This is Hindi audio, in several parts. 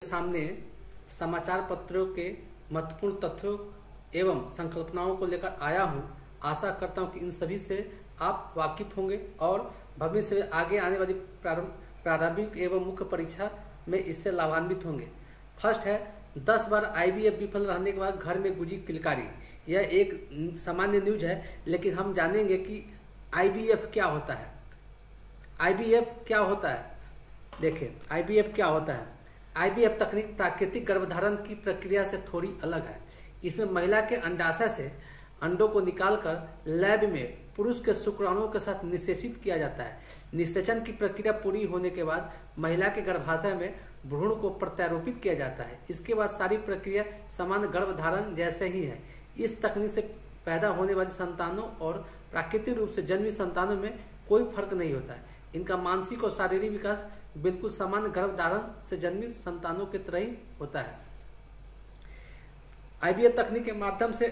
सामने समाचार पत्रों के महत्वपूर्ण तथ्यों एवं संकल्पनाओं को लेकर आया हूं। आशा करता हूं कि इन सभी से आप वाकिफ होंगे और भविष्य में आगे आने वाली प्रारंभिक एवं मुख्य परीक्षा में इससे लाभान्वित होंगे। फर्स्ट है, 10 बार आईवीएफ विफल रहने के बाद घर में गुजी किलकारी। यह एक सामान्य न्यूज है, लेकिन हम जानेंगे कि आईवीएफ क्या होता है। आईवीएफ क्या होता है? देखिए, आईवीएफ क्या होता है। आईवीएफ तकनीक प्राकृतिक गर्भधारण की प्रक्रिया से थोड़ी अलग है। इसमें महिला के अंडाशय से अंडों को निकालकर लैब में पुरुष के शुक्राणुओं के साथ निषेचित किया जाता है। निषेचन की प्रक्रिया पूरी होने के बाद महिला के गर्भाशय में भ्रूण को प्रत्यारोपित किया जाता है। इसके बाद सारी प्रक्रिया समान गर्भधारण जैसे ही है। इस तकनीक से पैदा होने वाली संतानों और प्राकृतिक रूप से जन्मी संतानों में कोई फर्क नहीं होता है। इनका मानसिक और शारीरिक विकास बिल्कुल समान गर्भधारण से जन्मी संतानों की तरह ही होता है। आईवीएफ तकनीक के माध्यम से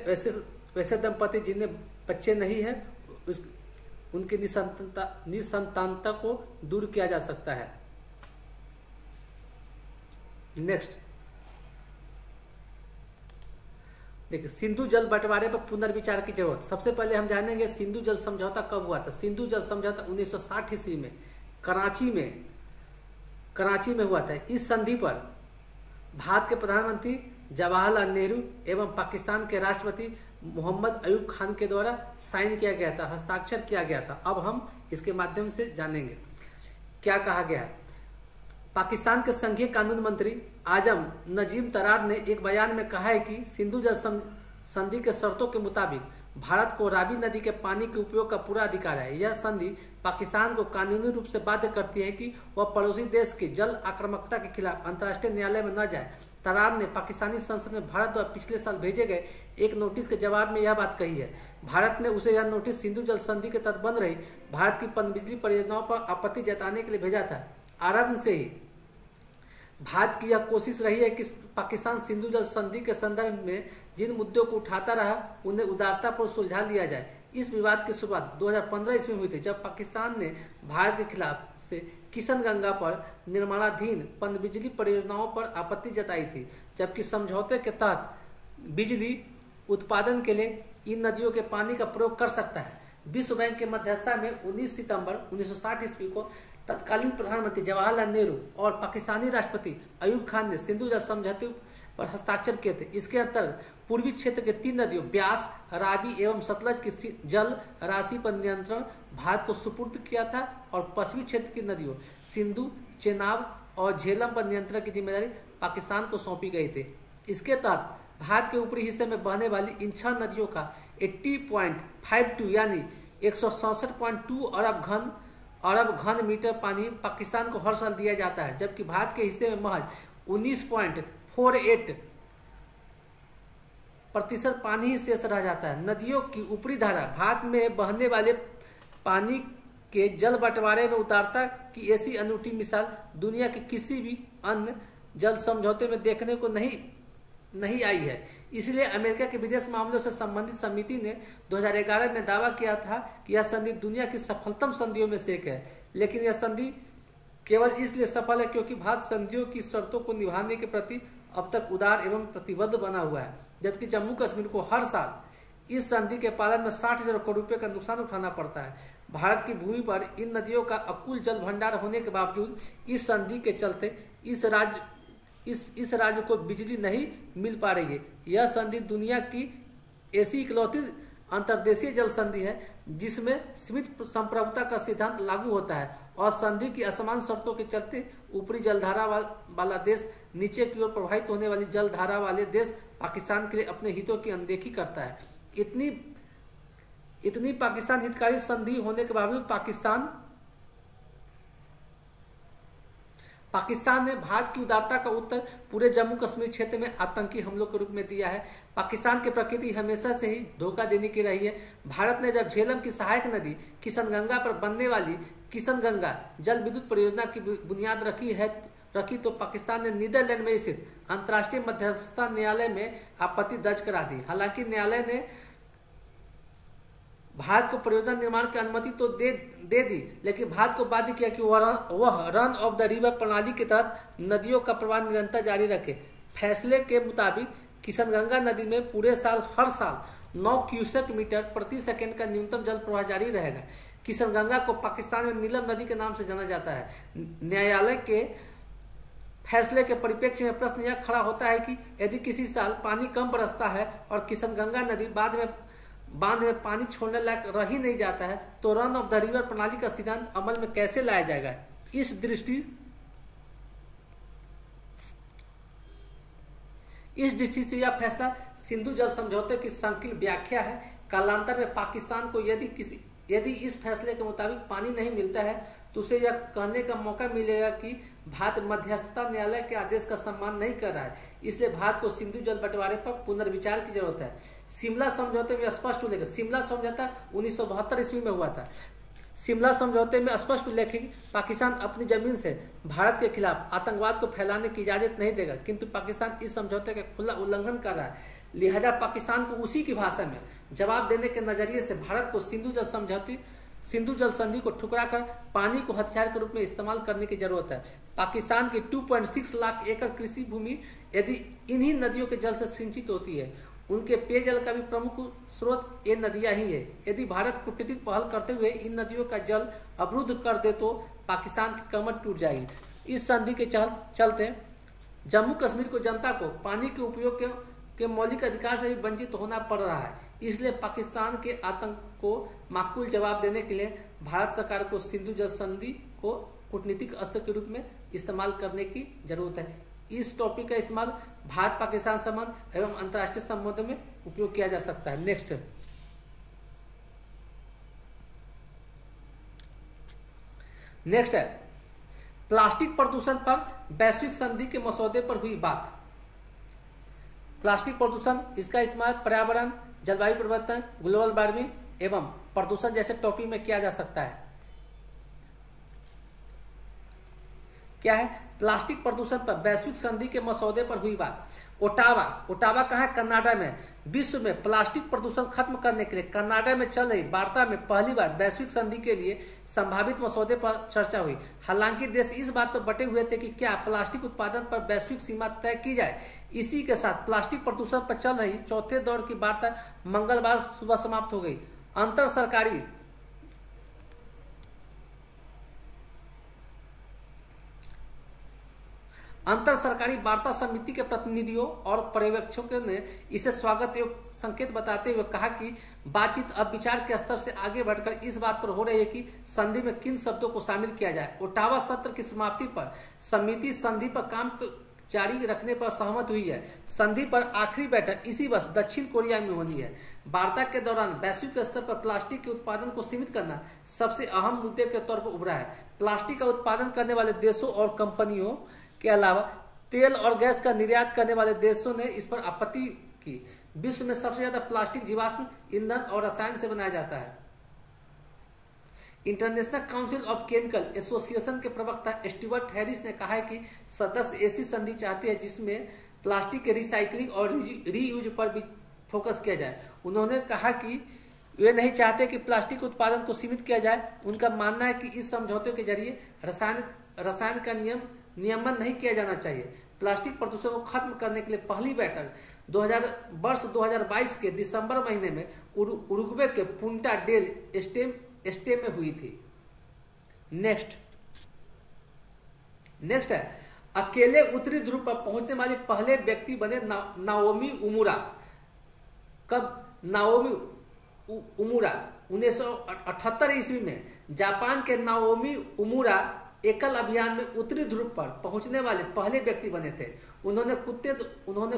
वैसे दंपति जिन्हें बच्चे नहीं है उनकी निसंतानता को दूर किया जा सकता है। नेक्स्ट देखिए, सिंधु जल बंटवारे पर पुनर्विचार की जरूरत। सबसे पहले हम जानेंगे सिंधु जल समझौता कब हुआ था। सिंधु जल समझौता 1960 ईस्वी में कराची में हुआ था। इस संधि पर भारत के प्रधानमंत्री जवाहरलाल नेहरू एवं पाकिस्तान के राष्ट्रपति मोहम्मद अयूब खान के द्वारा साइन किया गया था, हस्ताक्षर किया गया था। अब हम इसके माध्यम से जानेंगे क्या कहा गया है। पाकिस्तान के संघीय कानून मंत्री आजम नजीम तरार ने एक बयान में कहा है कि सिंधु जल संधि के शर्तों के मुताबिक भारत को रावी नदी के पानी के उपयोग का पूरा अधिकार है। यह संधि पाकिस्तान को कानूनी रूप से बाध्य करती है कि वह पड़ोसी देश की जल आक्रामकता के खिलाफ अंतर्राष्ट्रीय न्यायालय में न जाए। तरार ने पाकिस्तानी संसद में भारत द्वारा पिछले साल भेजे गए एक नोटिस के जवाब में यह बात कही है। भारत ने उसे यह नोटिस सिंधु जल संधि के तहत बन रही भारत की पनबिजली परियोजनाओं पर आपत्ति जताने के लिए भेजा था। आरंभ से ही भारत की यह कोशिश रही है कि पाकिस्तान सिंधु जल संधि के संदर्भ में जिन मुद्दों को उठाता रहा उन्हें उदारतापूर्वक सुलझा लिया जाए। इस विवाद की शुरुआत 2015 ईस्वी में हुई थी, जब पाकिस्तान ने भारत के खिलाफ से किशनगंगा पर निर्माणाधीन पनबिजली परियोजनाओं पर आपत्ति जताई थी, जबकि समझौते के तहत बिजली उत्पादन के लिए इन नदियों के पानी का प्रयोग कर सकता है। विश्व बैंक के मध्यस्थता में 19 सितंबर 1960 ईस्वी को तत्कालीन प्रधानमंत्री जवाहरलाल नेहरू और पाकिस्तानी राष्ट्रपति अयूब खान ने सिंधु जल समझौते पर हस्ताक्षर किए थे। इसके अंतर्गत पूर्वी क्षेत्र के 3 नदियों ब्यास, रावी एवं सतलज की जल राशि पर नियंत्रण भारत को सुपुर्द किया था और पश्चिमी क्षेत्र की नदियों सिंधु, चेनाब और झेलम पर नियंत्रण की जिम्मेदारी पाकिस्तान को सौंपी गई थी। इसके तहत भारत के ऊपरी हिस्से में बहने वाली इन 6 नदियों का 80.52 यानी 167.2 अरब घन मीटर पानी पाकिस्तान को हर साल दिया जाता है, जबकि भारत के हिस्से में महज 19.48% पानी ही शेष रह जाता है। नदियों की ऊपरी धारा भारत में बहने वाले पानी के जल बंटवारे में उतारता की ऐसी अनूठी मिसाल दुनिया के किसी भी अन्य जल समझौते में देखने को नहीं आई है। इसलिए अमेरिका के विदेश मामलों से संबंधित समिति ने 2011 में दावा किया था कि यह संधि दुनिया की सफलतम संधियों में से एक है। लेकिन यह संधि केवल इसलिए सफल है क्योंकि भारत संधियों की शर्तों को निभाने के प्रति अब तक उदार एवं प्रतिबद्ध बना हुआ है, जबकि जम्मू कश्मीर को हर साल इस संधि के पालन में 60,000 करोड़ रुपए का नुकसान उठाना पड़ता है। भारत की भूमि पर इन नदियों का अकुल जल भंडार होने के बावजूद इस संधि के चलते इस राज्य को बिजली नहीं मिल पा रही है। यह संधि दुनिया की ऐसी इकलौती अंतर्देशीय जल संधि है जिसमें सीमित संप्रभुता का सिद्धांत लागू होता है और संधि की असमान शर्तों के चलते ऊपरी जलधारा वाला देश नीचे की ओर प्रवाहित होने वाली जलधारा वाले देश पाकिस्तान के लिए अपने हितों की अनदेखी करता है। इतनी पाकिस्तान हितकारी संधि होने के बावजूद पाकिस्तान ने भारत की उदारता का उत्तर पूरे जम्मू कश्मीर क्षेत्र में आतंकी हमलों के रूप में दिया है। पाकिस्तान की प्रकृति हमेशा से ही धोखा देने की रही है। भारत ने जब झेलम की सहायक नदी किशनगंगा पर बनने वाली किशनगंगा जल विद्युत परियोजना की बुनियाद रखी तो पाकिस्तान ने नीदरलैंड में स्थित अंतर्राष्ट्रीय मध्यस्थता न्यायालय में आपत्ति दर्ज करा दी। हालांकि न्यायालय ने भारत को परियोजना निर्माण की अनुमति तो दे दी, लेकिन भारत को बाध्य किया कि वह रन ऑफ द रिवर प्रणाली के तहत नदियों का प्रवाह निरंतर जारी रखे। फैसले के मुताबिक किशनगंगा नदी में पूरे साल हर साल 9 क्यूसेक मीटर प्रति सेकंड का न्यूनतम जल प्रवाह जारी रहेगा। किशनगंगा को पाकिस्तान में नीलम नदी के नाम से जाना जाता है। न्यायालय के फैसले के परिप्रेक्ष्य में प्रश्न यह खड़ा होता है कि यदि किसी साल पानी कम बरसता है और किशनगंगा नदी बांध में पानी छोड़ने लायक रह ही नहीं जाता है, तो रन ऑफ द रिवर प्रणाली का सिद्धांत अमल में कैसे लाया जाएगा। इस दृष्टि से यह फैसला सिंधु जल समझौते की संकीर्ण व्याख्या है। कालांतर में पाकिस्तान को यदि इस फैसले के मुताबिक पानी नहीं मिलता है तो उसे यह कहने का मौका मिलेगा कि भारत मध्यस्थता न्यायालय के आदेश का सम्मान नहीं कर रहा है, इसलिए भारत को सिंधु जल बंटवारे पर पुनर्विचार की जरूरत है। शिमला समझौते में स्पष्ट उल्लेख, शिमला समझौता 1972 ईस्वी में हुआ था। शिमला समझौते में स्पष्ट उल्लेख है कि पाकिस्तान अपनी जमीन से भारत के खिलाफ आतंकवाद को फैलाने की इजाजत नहीं देगा, किंतु पाकिस्तान इस समझौते का खुला उल्लंघन कर रहा है। लिहाजा पाकिस्तान को उसी की भाषा में जवाब देने के नजरिए से भारत को सिंधु जल संधि को ठुकराकर पानी को हथियार के रूप में इस्तेमाल करने की जरूरत है। पाकिस्तान की 2.6 लाख एकड़ कृषि भूमि यदि इन्हीं नदियों के जल से सिंचित होती है, उनके पेयजल का भी प्रमुख स्रोत ये नदियां ही है। यदि भारत कूटनीतिक पहल करते हुए इन नदियों का जल अवरुद्ध कर दे तो पाकिस्तान की कमर टूट जाएगी। इस संधि के चलते जम्मू कश्मीर को जनता को पानी के उपयोग के मौलिक अधिकार से भी वंचित होना पड़ रहा है। इसलिए पाकिस्तान के आतंक को माकूल जवाब देने के लिए भारत सरकार को सिंधु जल संधि को कूटनीतिक अस्त्र के रूप में इस्तेमाल करने की जरूरत है। इस टॉपिक का इस्तेमाल भारत पाकिस्तान संबंध एवं अंतर्राष्ट्रीय संबंधों में उपयोग किया जा सकता है। नेक्स्ट है प्लास्टिक प्रदूषण पर वैश्विक संधि के मसौदे पर हुई बात। प्लास्टिक प्रदूषण, इसका इस्तेमाल पर्यावरण, जलवायु परिवर्तन, ग्लोबल वार्मिंग एवं प्रदूषण जैसे टॉपिक में किया जा सकता है। क्या है? प्लास्टिक प्रदूषण पर वैश्विक संधि के मसौदे पर हुई बात। ओटावा कहाँ है? कनाडा में। विश्व में प्लास्टिक प्रदूषण खत्म करने के लिए कनाडा में चल रही वार्ता में पहली बार वैश्विक संधि के लिए संभावित मसौदे पर चर्चा हुई। हालांकि देश इस बात पर बटे हुए थे कि क्या प्लास्टिक उत्पादन पर वैश्विक सीमा तय की जाए। इसी के साथ प्लास्टिक प्रदूषण पर चल रही चौथे दौर की वार्ता मंगलवार सुबह समाप्त हो गई। अंतर सरकारी वार्ता समिति के प्रतिनिधियों और पर्यवेक्षकों ने इसे स्वागत योग्य संकेत बताते हुए कहा कि बातचीत अब विचार के स्तर से आगे बढ़कर इस बात पर हो रही है कि संधि में किन शब्दों को शामिल किया जाए। ओटावा सत्र की समाप्ति पर समिति संधि पर काम जारी रखने पर सहमत हुई है। संधि पर आखिरी बैठक इसी वर्ष दक्षिण कोरिया में होनी है। वार्ता के दौरान वैश्विक स्तर पर प्लास्टिक के उत्पादन को सीमित करना सबसे अहम मुद्दे के तौर पर उभरा है। प्लास्टिक का उत्पादन करने वाले देशों और कंपनियों के अलावा तेल और गैस का निर्यात करने वाले देशों ने इस पर आपत्ति की। विश्व में सबसे ज्यादा प्लास्टिक जीवाश्म ईंधन और रसायन से बनाया जाता है। International council of chemical association के प्रवक्ता स्टीवर्ट हैरिस ने कहा है कि सदस्य ऐसी संधि चाहते हैं जिसमें प्लास्टिक के रिसाइकलिंग और रीयूज पर भी फोकस किया जाए। उन्होंने कहा कि वे नहीं चाहते कि प्लास्टिक उत्पादन को सीमित किया जाए। उनका मानना है कि इस समझौते के जरिए रसायन का नियमन नहीं किया जाना चाहिए। प्लास्टिक प्रदूषण को खत्म करने के लिए पहली बैठक 2022 के दिसंबर महीने में उरुग्वे के पुंटा डेल स्टे में हुई थी। नेक्स्ट है अकेले उत्तरी ध्रुव पर पहुंचने वाले पहले व्यक्ति बने नाओमी ओमुरा। कब? नाओमी ओमुरा 1978 ईस्वी में जापान के नाओमी ओमुरा एकल अभियान में उत्तरी ध्रुव पर पहुंचने वाले पहले व्यक्ति बने थे। उन्होंने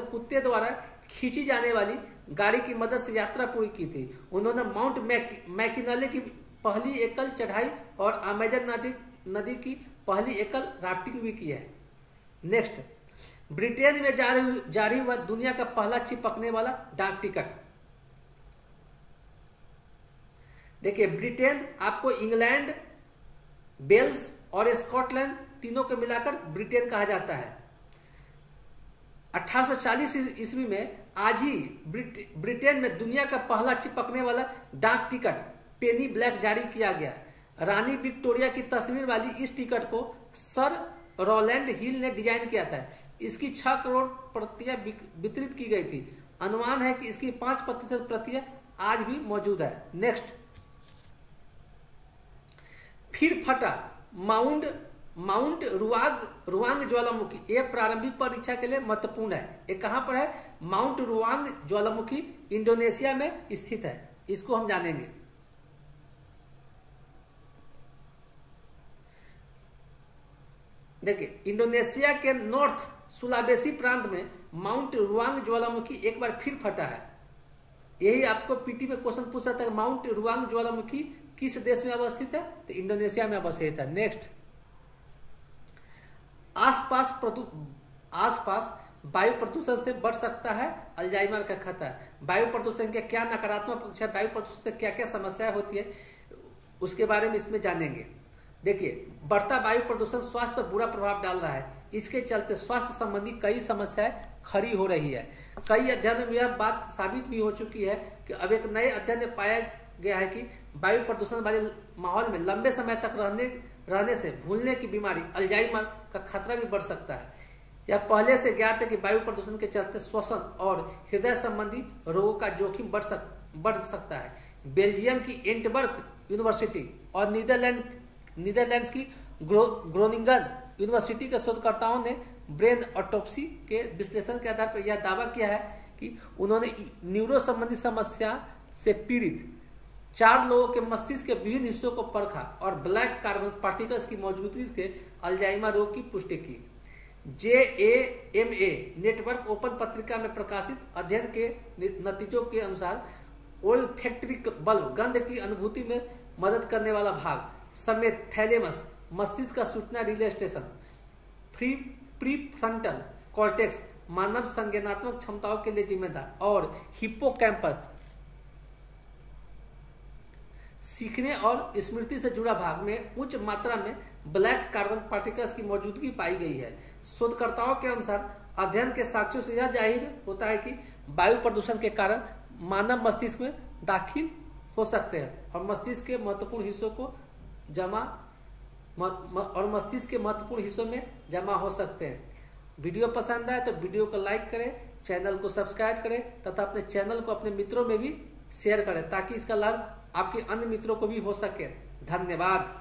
कुत्ते द्वारा खींची जाने वाली गाड़ी की मदद से यात्रा पूरी की थी। उन्होंने माउंट मैकिनले की पहली एकल चढ़ाई और अमेजन नदी की पहली एकल राफ्टिंग भी की है। नेक्स्ट, ब्रिटेन में जारी हुआ दुनिया का पहला चिपकने वाला डाक टिकट। देखिए, ब्रिटेन आपको इंग्लैंड, वेल्स और स्कॉटलैंड तीनों को मिलाकर ब्रिटेन कहा जाता है। 1840 ईस्वी में आज ही ब्रिटेन में दुनिया का पहला चिपकने वाला डाक टिकट पेनी ब्लैक जारी किया गया। रानी विक्टोरिया की तस्वीर वाली इस टिकट को सर रोलैंड हिल ने डिजाइन किया था। इसकी 6 करोड़ प्रतियां वितरित की गई थी। अनुमान है कि इसकी 5% प्रतियां आज भी मौजूद है। नेक्स्ट, फिर फटा माउंट रुआंग ज्वालामुखी। ये प्रारंभिक परीक्षा के लिए महत्वपूर्ण है। ये कहां पर है? माउंट रुआंग ज्वालामुखी इंडोनेशिया में स्थित है। इसको हम जानेंगे। देखिए, इंडोनेशिया के नॉर्थ सुलावेसी प्रांत में माउंट रुआंग ज्वालामुखी एक बार फिर फटा है। यही आपको पीटी में क्वेश्चन पूछा था, माउंट रुआंग ज्वालामुखी किस देश में अवस्थित है? तो इंडोनेशिया में अवस्थित है। नेक्स्ट, आसपास वायु प्रदूषण से बढ़ सकता है अल्जाइमर का खतरा। वायु प्रदूषण के क्या नकारात्मक पक्ष है, वायु प्रदूषण से क्या क्या समस्याएं होती है, उसके बारे में इसमें जानेंगे। देखिए, बढ़ता वायु प्रदूषण स्वास्थ्य पर बुरा प्रभाव डाल रहा है। इसके चलते स्वास्थ्य संबंधी कई समस्याएं खड़ी हो रही है। कई अध्ययनों में यह बात साबित भी हो चुकी है कि अब एक नए अध्ययन में पाया गया है कि वायु प्रदूषण वाले माहौल में लंबे समय तक रहने से भूलने की बीमारी अल्जाइमर का खतरा भी बढ़ सकता है। यह पहले से ज्ञात है कि वायु प्रदूषण के चलते श्वसन और हृदय संबंधी रोगों का जोखिम बढ़ सकता है। बेल्जियम की एंटवर्प यूनिवर्सिटी और नीदरलैंड्स की ग्रोनिंगन यूनिवर्सिटी के शोधकर्ताओं ने ब्रेन ऑटोप्सी के विश्लेषण के आधार पर यह दावा किया है कि उन्होंने न्यूरो संबंधी समस्या से पीड़ित 4 लोगों के मस्तिष्क के विभिन्न हिस्सों को परखा और ब्लैक कार्बन पार्टिकल्स की मौजूदगी के अल्जाइमर रोग की पुष्टि की। JAMA नेटवर्क ओपन पत्रिका में प्रकाशित अध्ययन के नतीजों के अनुसार ओल्फैक्टरी बल्ब, गंध की अनुभूति में मदद करने वाला भाग समेत थैलेमस, मस्तिष्क का सूचना रिले स्टेशन, प्रीफ्रंटल कॉर्टेक्स, मानव संज्ञानात्मक क्षमताओं के लिए जिम्मेदार, और हिप्पोकैम्पस, सीखने और स्मृति से जुड़ा भाग में उच्च मात्रा में ब्लैक कार्बन पार्टिकल्स की मौजूदगी पाई गई है। शोधकर्ताओं के अनुसार अध्ययन के साक्ष्यों से यह जाहिर होता है कि वायु प्रदूषण के कारण मानव मस्तिष्क में दाखिल हो सकते हैं और मस्तिष्क के महत्वपूर्ण हिस्सों में जमा हो सकते हैं। वीडियो पसंद आए तो वीडियो को लाइक करें, चैनल को सब्सक्राइब करें तथा अपने चैनल को अपने मित्रों में भी शेयर करें ताकि इसका लाभ आपके अन्य मित्रों को भी हो सके। धन्यवाद।